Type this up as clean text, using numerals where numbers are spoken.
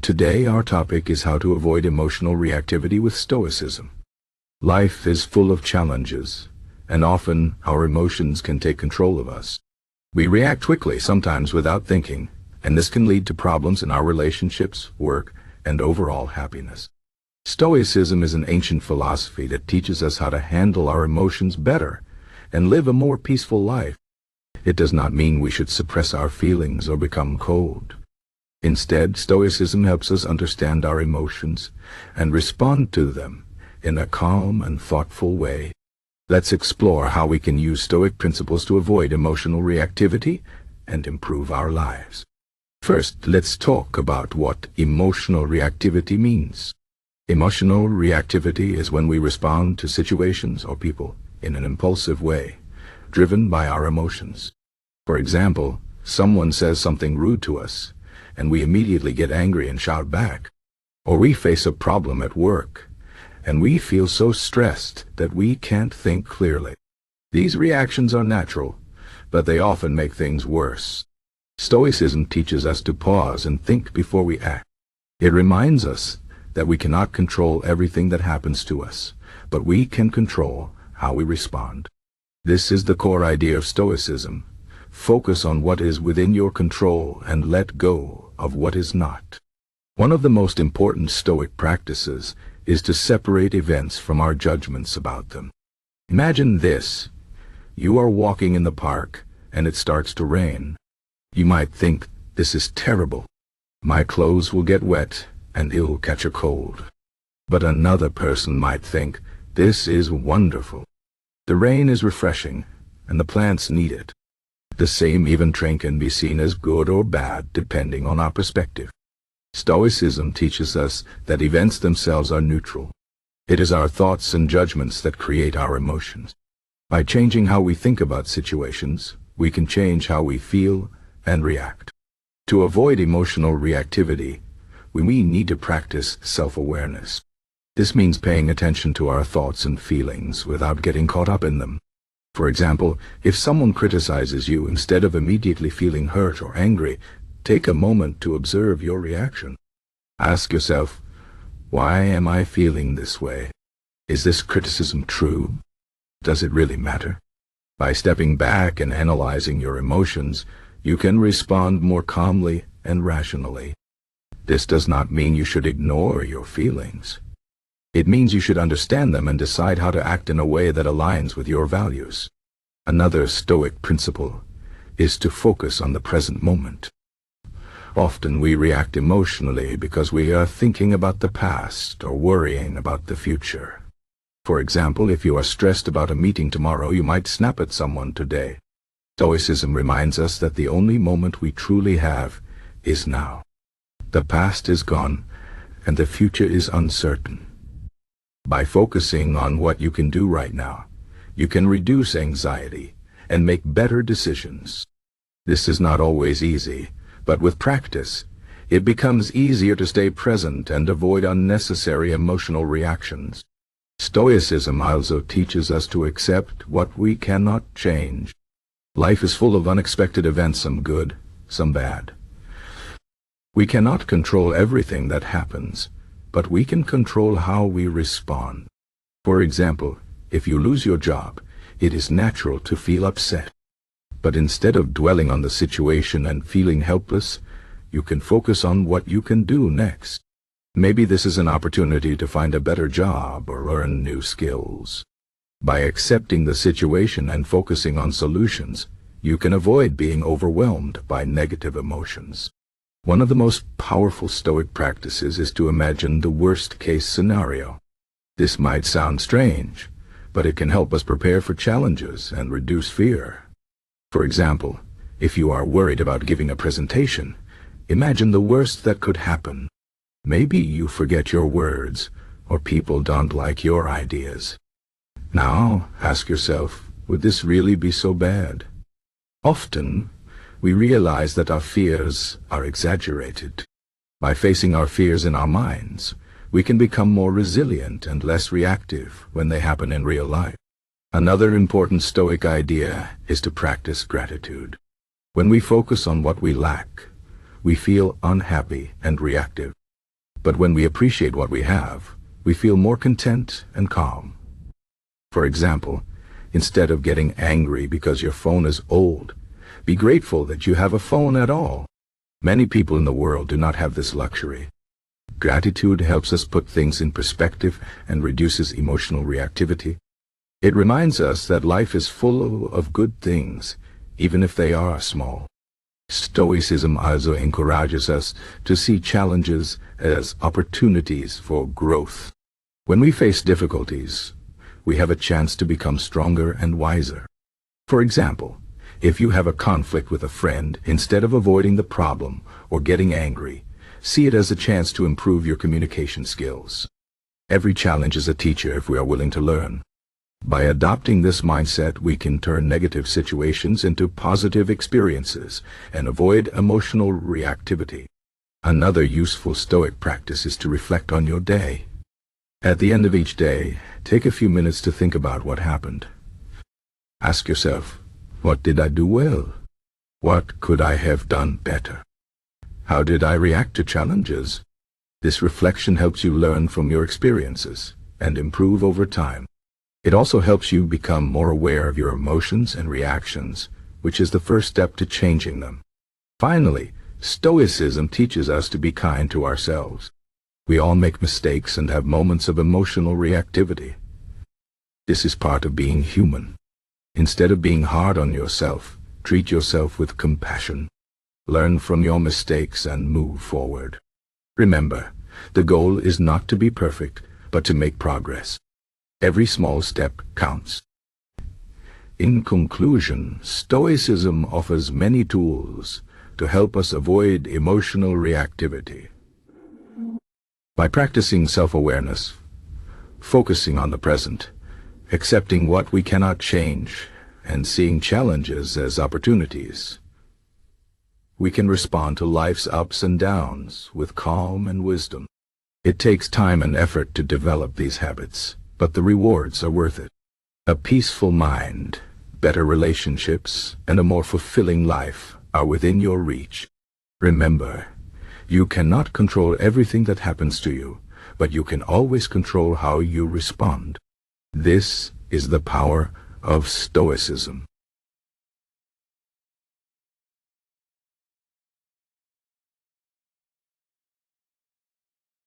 Today our topic is how to avoid emotional reactivity with Stoicism. Life is full of challenges, and often our emotions can take control of us. We react quickly, sometimes without thinking, and this can lead to problems in our relationships, work, and overall happiness. Stoicism is an ancient philosophy that teaches us how to handle our emotions better and live a more peaceful life. It does not mean we should suppress our feelings or become cold. Instead, Stoicism helps us understand our emotions and respond to them in a calm and thoughtful way. Let's explore how we can use Stoic principles to avoid emotional reactivity and improve our lives. First, let's talk about what emotional reactivity means. Emotional reactivity is when we respond to situations or people in an impulsive way, driven by our emotions. For example, someone says something rude to us, and we immediately get angry and shout back. Or we face a problem at work, and we feel so stressed that we can't think clearly. These reactions are natural, but they often make things worse. Stoicism teaches us to pause and think before we act. It reminds us that we cannot control everything that happens to us, but we can control how we respond. This is the core idea of Stoicism. Focus on what is within your control and let go of what is not. One of the most important Stoic practices is to separate events from our judgments about them. Imagine this. You are walking in the park and it starts to rain. You might think, this is terrible. My clothes will get wet and it'll catch a cold. But another person might think, this is wonderful. The rain is refreshing and the plants need it. The same even trait can be seen as good or bad depending on our perspective. Stoicism teaches us that events themselves are neutral. It is our thoughts and judgments that create our emotions. By changing how we think about situations, we can change how we feel and react. To avoid emotional reactivity, we need to practice self-awareness. This means paying attention to our thoughts and feelings without getting caught up in them. For example, if someone criticizes you, instead of immediately feeling hurt or angry, take a moment to observe your reaction. Ask yourself, why am I feeling this way? Is this criticism true? Does it really matter? By stepping back and analyzing your emotions, you can respond more calmly and rationally. This does not mean you should ignore your feelings. It means you should understand them and decide how to act in a way that aligns with your values. Another Stoic principle is to focus on the present moment. Often we react emotionally because we are thinking about the past or worrying about the future. For example, if you are stressed about a meeting tomorrow, you might snap at someone today. Stoicism reminds us that the only moment we truly have is now. The past is gone, and the future is uncertain. By focusing on what you can do right now, you can reduce anxiety and make better decisions. This is not always easy, but with practice, it becomes easier to stay present and avoid unnecessary emotional reactions. Stoicism also teaches us to accept what we cannot change. Life is full of unexpected events, some good, some bad. We cannot control everything that happens, but we can control how we respond. For example, if you lose your job, it is natural to feel upset. But instead of dwelling on the situation and feeling helpless, you can focus on what you can do next. Maybe this is an opportunity to find a better job or learn new skills. By accepting the situation and focusing on solutions, you can avoid being overwhelmed by negative emotions. One of the most powerful Stoic practices is to imagine the worst-case scenario. This might sound strange, but it can help us prepare for challenges and reduce fear. For example, if you are worried about giving a presentation, imagine the worst that could happen. Maybe you forget your words, or people don't like your ideas. Now, ask yourself, would this really be so bad? Often, we realize that our fears are exaggerated. By facing our fears in our minds, we can become more resilient and less reactive when they happen in real life. Another important Stoic idea is to practice gratitude. When we focus on what we lack, we feel unhappy and reactive. But when we appreciate what we have, we feel more content and calm. For example, instead of getting angry because your phone is old, be grateful that you have a phone at all. Many people in the world do not have this luxury. Gratitude helps us put things in perspective and reduces emotional reactivity. It reminds us that life is full of good things, even if they are small. Stoicism also encourages us to see challenges as opportunities for growth. When we face difficulties, we have a chance to become stronger and wiser. For example, if you have a conflict with a friend, instead of avoiding the problem or getting angry, see it as a chance to improve your communication skills. Every challenge is a teacher if we are willing to learn. By adopting this mindset, we can turn negative situations into positive experiences and avoid emotional reactivity. Another useful Stoic practice is to reflect on your day. At the end of each day, take a few minutes to think about what happened. Ask yourself, what did I do well? What could I have done better? How did I react to challenges? This reflection helps you learn from your experiences and improve over time. It also helps you become more aware of your emotions and reactions, which is the first step to changing them. Finally, Stoicism teaches us to be kind to ourselves. We all make mistakes and have moments of emotional reactivity. This is part of being human. Instead of being hard on yourself, treat yourself with compassion. Learn from your mistakes and move forward. Remember, the goal is not to be perfect, but to make progress. Every small step counts. In conclusion, Stoicism offers many tools to help us avoid emotional reactivity. By practicing self-awareness, focusing on the present, accepting what we cannot change, and seeing challenges as opportunities, we can respond to life's ups and downs with calm and wisdom. It takes time and effort to develop these habits, but the rewards are worth it. A peaceful mind, better relationships, and a more fulfilling life are within your reach. Remember, you cannot control everything that happens to you, but you can always control how you respond. This is the power of Stoicism.